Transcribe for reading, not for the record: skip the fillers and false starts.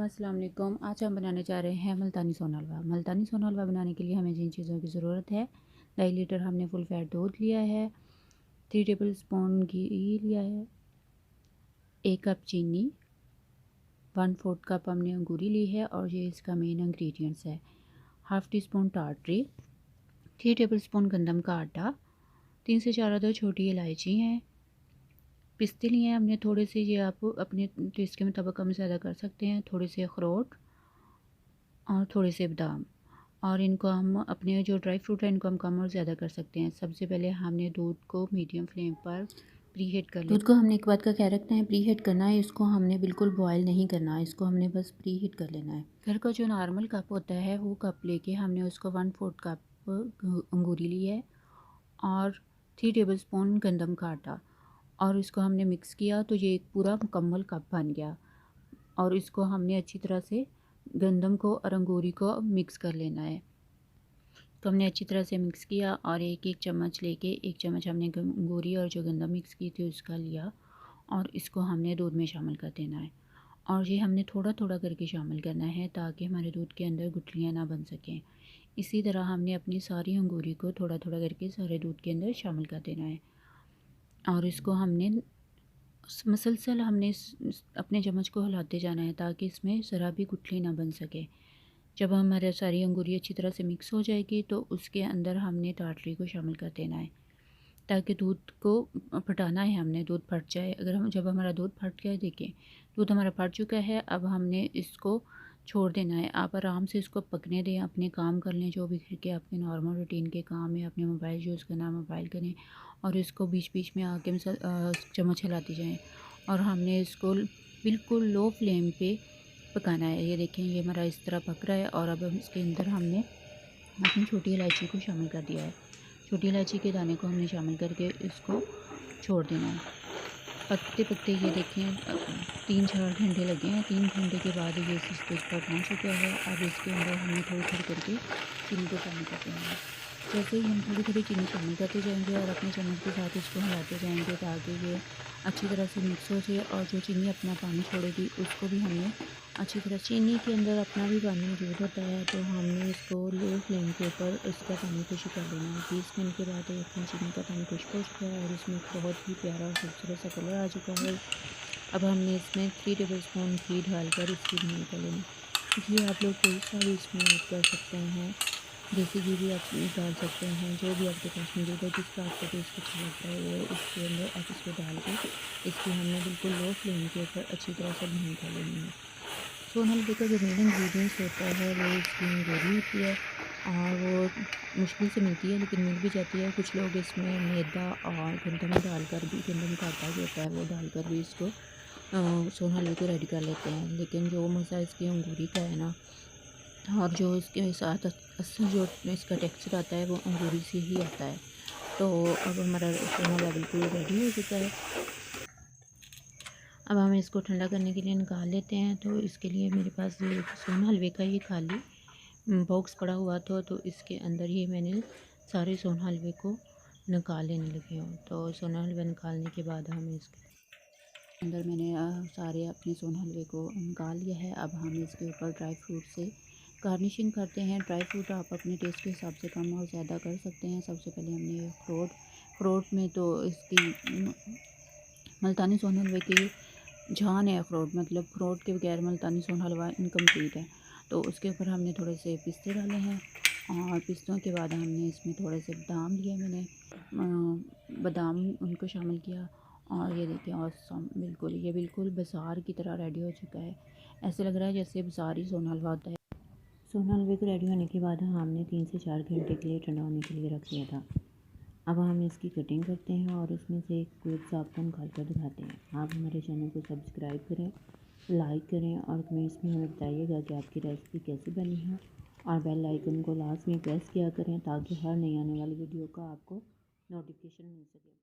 अस्सलाम वालेकुम। आज हम बनाने जा रहे हैं मुल्तानी सोन हलवा। मुल्तानी सोन हलवा बनाने के लिए हमें जिन चीज़ों की ज़रूरत है, 2.5 लीटर हमने फुल फैट दूध लिया है, 3 टेबल स्पून घी लिया है, 1 कप चीनी, 1/4 कप हमने अंगूरी ली है और ये इसका मेन इंग्रेडिएंट्स है। हाफ़ टी स्पून टाटरी, 3 टेबल स्पून गंदम का आटा, 3 से 4 अदद छोटी इलायची हैं, पिस्ते लिए हैं हमने थोड़े से, ये आप अपने टेस्ट के मुताबिक कम ज़्यादा कर सकते हैं, थोड़े से अखरोट और थोड़े से बादाम। और इनको हम अपने जो ड्राई फ्रूट है इनको हम कम और ज़्यादा कर सकते हैं। सबसे पहले हमने दूध को मीडियम फ्लेम पर प्री हीट कर लिया। दूध को हमने एक बात का ख्याल रखना है, प्री हीट करना है, इसको हमने बिल्कुल बॉयल नहीं करना है, इसको हमने बस प्री हीट कर लेना है। घर का जो नॉर्मल कप होता है वो कप लेके हमने उसको 1/4 कप अंगूरी ली है और 3 टेबल स्पून गंदम का आटा, और इसको हमने मिक्स किया तो ये एक पूरा मुकम्मल कप बन गया। और इसको हमने अच्छी तरह से गंदम को और अंगूरी को मिक्स कर लेना है। तो हमने अच्छी तरह से मिक्स किया और एक एक चम्मच लेके, 1 चम्मच हमने अंगूरी और जो गंदम मिक्स की थी उसका लिया और इसको हमने दूध में शामिल कर देना है। और ये हमने थोड़ा थोड़ा करके शामिल करना है ताकि हमारे दूध के अंदर गुठलियाँ ना बन सकें। इसी तरह हमने अपनी सारी अंगूरी को थोड़ा थोड़ा करके सारे दूध के अंदर शामिल कर देना है और इसको हमने मसलसल हमने अपने चम्मच को हिलाते जाना है ताकि इसमें ज़रा भी गुठली ना बन सके। जब हमारे सारी अंगूरी अच्छी तरह से मिक्स हो जाएगी तो उसके अंदर हमने टाटरी को शामिल कर देना है ताकि दूध को फटाना है, हमने दूध फट जाए। अगर हम जब हमारा दूध फट गया, देखिए दूध हमारा फट चुका है, अब हमने इसको छोड़ देना है। आप आराम से इसको पकने दें, अपने काम कर लें जो भी घर के आपके नॉर्मल रूटीन के काम है, अपने मोबाइल यूज़ करना मोबाइल करें और इसको बीच बीच में आके चम्मच हिलाती जाएँ और हमने इसको बिल्कुल लो फ्लेम पे पकाना है। ये देखें, ये हमारा इस तरह पक रहा है और अब हम इसके अंदर हमने अपनी छोटी इलायची को शामिल कर दिया है। छोटी इलायची के दाने को हमने शामिल करके इसको छोड़ देना है। पकते पकते ये देखें 3-4 घंटे लगे हैं। 3 घंटे के बाद ये इस स्टेज पर पहुँच चुका है। अब इसके अंदर हमने थोड़ी थोड़ी करके चीनी को शामिल कर देना है। जैसे ही हम थोड़ी थोड़ी चीनी शामिल करते जाएंगे और अपने चम्मच के साथ इसको हिलाते जाएंगे ताकि ये अच्छी तरह से मिक्स हो जाए और जो चीनी अपना पानी छोड़ेगी उसको भी हमने अच्छी तरह, चीनी के अंदर अपना भी पानी मौजूद होता है, तो हमने इसको लो फ्लेम के ऊपर इसका पानी खुश्क कर देना है। 20 मिनट के बाद देखें चीनी का पानी खुश्क हो चुका है और इसमें बहुत ही प्यारा और खूबसूरत सा कलर आ चुका है। अब हमने इसमें 3 टेबल स्पून घी डालकर इसकी भुनाई कर लेनी। घी आप लोग कोई सा भी इसमें ऐड कर सकते हैं, देसी घी भी आप डाल सकते हैं, जो भी आपके पास मौजूद है, जिसका आपको टेस्ट अच्छा लगता है वो इसके अंदर आप इसको डाल के इसकी हमने बिल्कुल लो फ्लेम के ऊपर अच्छी तरह से भुनाई कर लेनी है। सोन हलवे का जो मेन इंग्रेडिएंट्स होता है वो इसकी अंगूरी होती है और वो मुश्किल से मिलती है लेकिन मिल भी जाती है। कुछ लोग इसमें मैदा और गंदम डालकर भी, गंदम का आटा जो होता है वो डालकर भी इसको सोन हलवे को रेडी कर लेते हैं, लेकिन जो मज़ा इसकी अंगूरी का है ना, और जो इसके साथ असल जो इसका टेक्सचर आता है वो अंगूरी से ही आता है। तो अब हमारा सोन हलवा बिल्कुल रेडी हो चुका है। अब हम इसको ठंडा करने के लिए निकाल लेते हैं। तो इसके लिए मेरे पास ये सोन हलवे का ही खाली बॉक्स पड़ा हुआ था, तो इसके अंदर ही मैंने सारे सोन हलवे को निकाल लेने लगी हूँ। तो सोन हलवा निकालने के बाद हम इसके अंदर मैंने सारे अपने सोन हलवे को निकाल लिया है। अब हम इसके ऊपर ड्राई फ्रूट से गार्निशिंग करते हैं। ड्राई फ्रूट आप अपने टेस्ट के हिसाब से कम और ज़्यादा कर सकते हैं। सबसे पहले हमने अखरोट में तो इसकी मुल्तानी सोन हलवे की जान है अखरोट, मतलब अखरोट के बगैर मुल्तानी सोन हलवा इनकम्प्लीट है। तो उसके ऊपर हमने थोड़े से पिस्ते डाले हैं और पिस्तों के बाद हमने इसमें थोड़े से बादाम लिए, मैंने बादाम उनको शामिल किया और ये देखिए औसम, बिल्कुल ये बिल्कुल बाज़ार की तरह रेडी हो चुका है। ऐसे लग रहा है जैसे बाज़ारी सोन हलवा होता है। सोन हलवे को रेडी होने के बाद हमने 3 से 4 घंटे के लिए ठंडा होने के लिए रख दिया था। अब हम इसकी कटिंग करते हैं और उसमें से एक क्लिप्स आपको निकाल कर दिखाते हैं। आप हमारे चैनल को सब्सक्राइब करें, लाइक करें और कमेंट्स में हमें बताइएगा कि आपकी रेसिपी कैसी बनी है और बेल आइकन को लास्ट में प्रेस किया करें ताकि हर नई आने वाली वीडियो का आपको नोटिफिकेशन मिल सके।